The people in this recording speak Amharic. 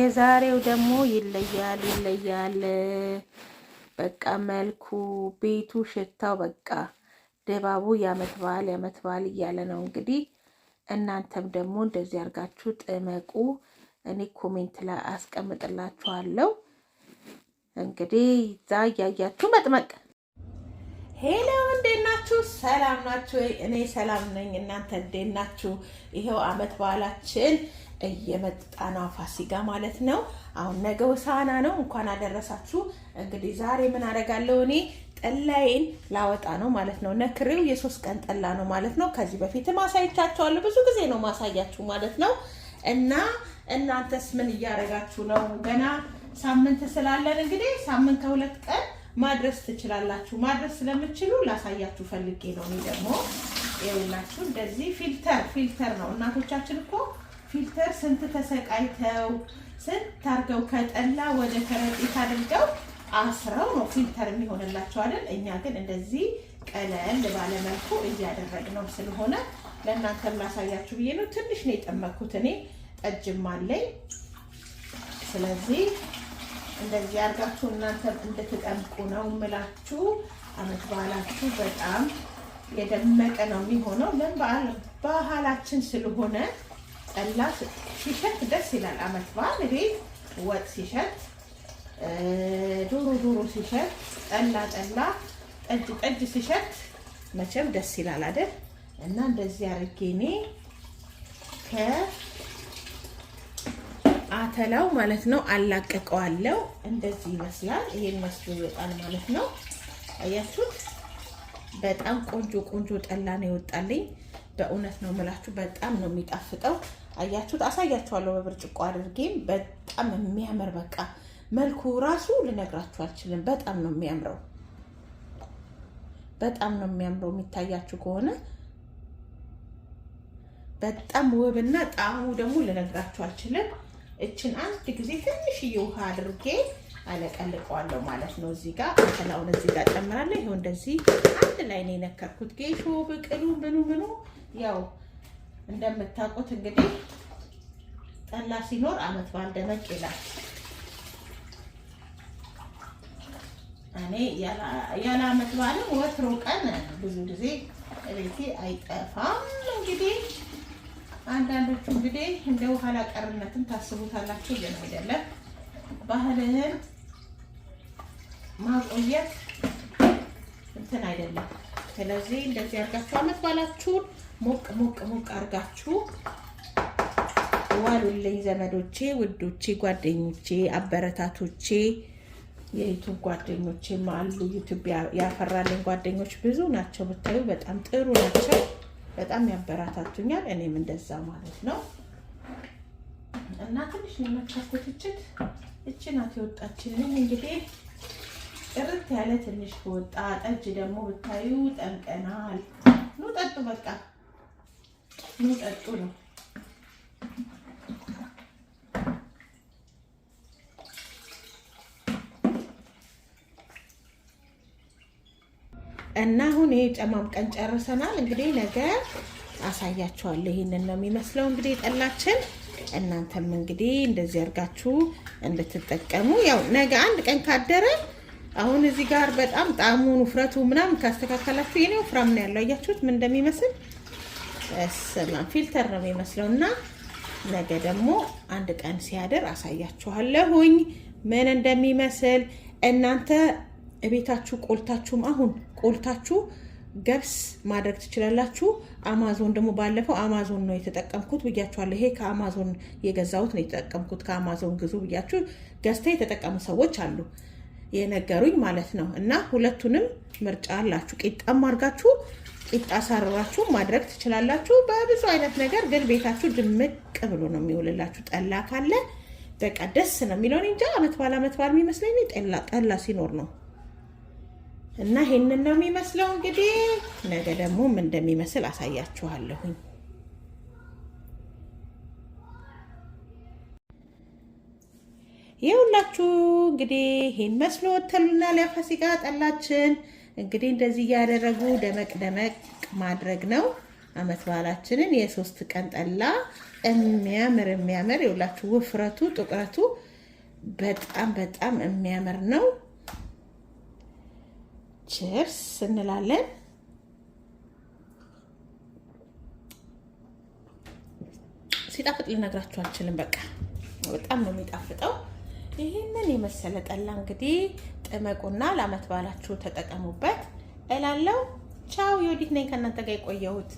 የዛሬው ደግሞ ይለያል። በቃ መልኩ፣ ቤቱ፣ ሽታው በቃ ድባቡ ያመት በዓል እያለ ነው። እንግዲህ እናንተም ደግሞ እንደዚህ አድርጋችሁ ጥመቁ። እኔ ኮሜንት ላይ አስቀምጥላችኋለሁ። እንግዲህ እዛ እያያችሁ መጥመቅ። ሄሎ እንዴት ናችሁ? ሰላም ናችሁ? እኔ ሰላም ነኝ። እናንተ እንዴት ናችሁ? ይሄው አመት በዓላችን እየመጣ ነው፣ ፋሲካ ማለት ነው። አሁን ነገ ሆሳዕና ነው። እንኳን አደረሳችሁ። እንግዲህ ዛሬ ምን አደርጋለሁ? እኔ ጠላዬን ላወጣ ነው ማለት ነው። ነክሬው የ3 ቀን ጠላ ነው ማለት ነው። ከዚህ በፊትም አሳይቻችኋለሁ። ብዙ ጊዜ ነው ማሳያችሁ ማለት ነው። እና እናንተስ ምን እያደረጋችሁ ነው? ገና ሳምንት ስላለን እንግዲህ ሳምንት ከ2 ቀን ማድረስ ትችላላችሁ። ማድረስ ስለምትችሉ ላሳያችሁ ፈልጌ ነው። እኔ ደግሞ ይኸውላችሁ እንደዚህ ፊልተር ነው። እናቶቻችን እኮ ፊልተር ስንት ተሰቃይተው ስንት አድርገው ከጠላ ወደ ከረጢት አድርገው አስረው ነው ፊልተር የሚሆንላቸው አይደል? እኛ ግን እንደዚህ ቀለል ባለ መልኩ እያደረግነው ስለሆነ ለእናንተም ላሳያችሁ ብዬ ነው። ትንሽ ነው የጠመኩት እኔ፣ ጠጅም አለኝ። ስለዚህ እንደዚህ አድርጋችሁ እናንተም እንድትጠምቁ ነው የምላችሁ። አመት በዓላችሁ በጣም የደመቀ ነው የሚሆነው። ባህላችን ስለሆነ ጠላ ሲሸት ደስ ይላል። አመት በዓል ቤት ወጥ ሲሸት፣ ዶሮ ሲሸት፣ ጠላ ጠጅ ሲሸት መቼም ደስ ይላል አይደል? እና እንደዚህ አድርጌ እኔ ከአተላው ማለት ነው አላቀቀዋለሁ። እንደዚህ ይመስላል። ይሄን መስሎ ይወጣል ማለት ነው። አያችሁት? በጣም ቆንጆ ጠላ ነው ይወጣልኝ። በእውነት ነው የምላችሁ፣ በጣም ነው የሚጣፍጠው። አያችሁት? አሳያችኋለሁ በብርጭቆ አድርጌ። በጣም የሚያምር በቃ መልኩ ራሱ ልነግራችሁ አልችልም። በጣም ነው የሚያምረው። የሚታያችሁ ከሆነ በጣም ውብና ጣዕሙ ደግሞ ልነግራችሁ አልችልም። እችን አንድ ጊዜ ትንሽዬ ውሃ አድርጌ አለቀልቀዋለሁ ማለት ነው። እዚህ ጋር አተላውን እዚህ ጋር ጨምራለሁ። ይሄው እንደዚህ አንድ ላይ ነው የነከርኩት። ጌሾ ብቅሉ ምኑ ያው እንደምታውቁት እንግዲህ ጠላ ሲኖር አመት በዓል ደመቅ ይላል። እኔ ያለ አመት በዓል ወትሮ ቀን ብዙ ጊዜ እቤቴ አይጠፋም። እንግዲህ አንዳንዶቹ እንግዲህ እንደ ኋላ ቀርነትን ታስቡታላችሁ፣ ግን አይደለም። ባህልህን ማቆየት እንትን አይደለም። ስለዚህ እንደዚህ አድርጋችሁ አመት በዓላችሁን ሞቅ አድርጋችሁ ዋሉልኝ ዘመዶቼ፣ ውዶቼ፣ ጓደኞቼ፣ አበረታቶቼ፣ የዩቲዩብ ጓደኞቼም አሉ። ዩቲዩብ ያፈራልኝ ጓደኞች ብዙ ናቸው ብታዩ፣ በጣም ጥሩ ናቸው። በጣም ያበረታቱኛል። እኔም እንደዛ ማለት ነው። እና ትንሽ ለመካከት እቺ ናት የወጣችልኝ። እንግዲህ ጥርት ያለ ትንሽ ወጣ። ጠጅ ደግሞ ብታዩ ጠምቀናል። ኑ ጠጡ፣ በቃ ኑ ጠጡ ነው። እና አሁን ይሄ ጨማምቀን ጨርሰናል። እንግዲህ ነገ አሳያችኋለሁ። ይሄንን ነው የሚመስለው እንግዲህ ጠላችን። እናንተም እንግዲህ እንደዚህ አድርጋችሁ እንድትጠቀሙ። ያው ነገ አንድ ቀን ካደረ አሁን እዚህ ጋር በጣም ጣዕሙን ውፍረቱ ምናምን ካስተካከላችሁ የኔ ወፍራም ነው ያለው። አያችሁት ምን እንደሚመስል? ፊልተር ነው የሚመስለው። እና ነገ ደግሞ አንድ ቀን ሲያደር አሳያችኋለሁኝ ምን እንደሚመስል። እናንተ እቤታችሁ ቆልታችሁም አሁን ቆልታችሁ ገብስ ማድረግ ትችላላችሁ። አማዞን ደግሞ ባለፈው አማዞን ነው የተጠቀምኩት ብያችኋለሁ። ይሄ ከአማዞን የገዛሁት ነው የተጠቀምኩት። ከአማዞን ግዙ ብያችሁ ገዝተው የተጠቀሙ ሰዎች አሉ የነገሩኝ ማለት ነው። እና ሁለቱንም ምርጫ አላችሁ። ቂጣም አድርጋችሁ ቂጣ ሳራችሁ ማድረግ ትችላላችሁ። በብዙ አይነት ነገር ግን ቤታችሁ ድምቅ ብሎ ነው የሚውልላችሁ። ጠላ ካለ በቃ ደስ ነው የሚለው። እንጃ አመት በዓል የሚመስለኝ ጠላ ሲኖር ነው። እና ይሄንን ነው የሚመስለው። እንግዲህ ነገ ደግሞ ምን እንደሚመስል አሳያችኋለሁኝ። ይኸውላችሁ እንግዲህ ይሄን መስሎ ወተሉናል የፋሲካ ጠላችን። እንግዲህ እንደዚህ እያደረጉ ደመቅ ማድረግ ነው። አመት በዓላችንን የ3 ቀን ጠላ የሚያምር ይኸውላችሁ፣ ውፍረቱ ጥቁረቱ በጣም የሚያምር ነው። ቺርስ እንላለን። ሲጣፍጥ ልነግራችሁ አልችልም። በቃ በጣም ነው የሚጣፍጠው። ይሄንን የመሰለ ጠላ እንግዲህ ጥመቁና ለአመት በዓላችሁ ተጠቀሙበት እላለሁ። ቻው። ዮዲት ነኝ ከእናንተ ጋር የቆየሁት።